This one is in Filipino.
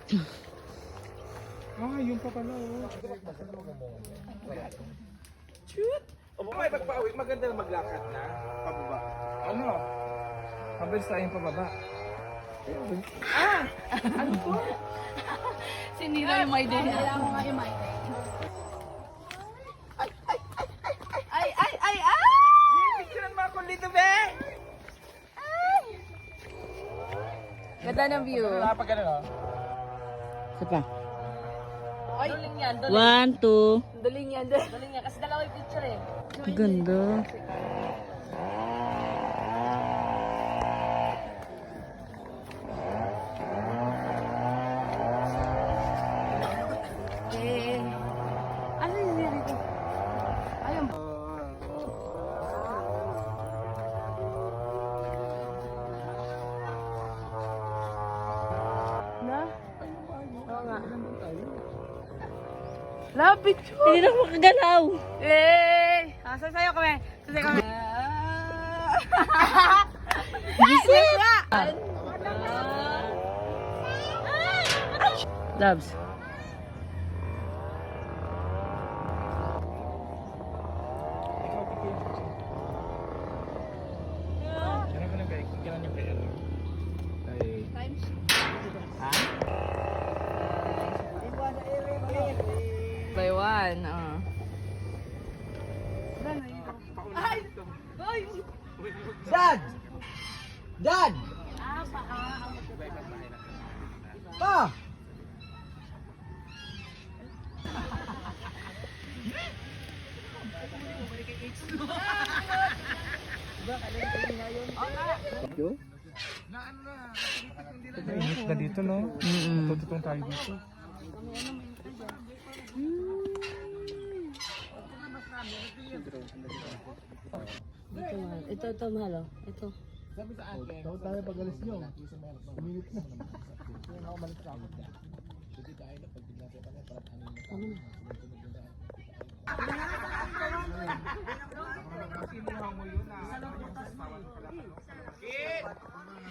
Ah, yun pa pala oh. Shoot! May pagpauwi, maganda na maglakad na. Pababa. Ano? Mabilis tayong pababa. Sinira yung my day. Kaya mo nga yung my day. Ay! Picturean mo ako dito, be! Ganda ng view. Napag ano, no? Isa pa. Ay, duling yan. 1, 2. Duling yan. Duling yan. Kasi dalawa yung picture eh. Ganda. Ano yung dito? Ayun. Na? Oo nga. Lapit ko. Hindi na ako makagalaw. Sasayaw kami. Sasayaw kami. Visit! Labs. Kailan ko lang kayo? Kailan yung kayo? Times. By one. Dad! Dad! Pa! Init na dito, no? Tututong tayo dito. Ito, mahal oh. Ito. Tawag tayo pag alis nyo. Minute na. Hindi na ako malit sa amin. Tama na.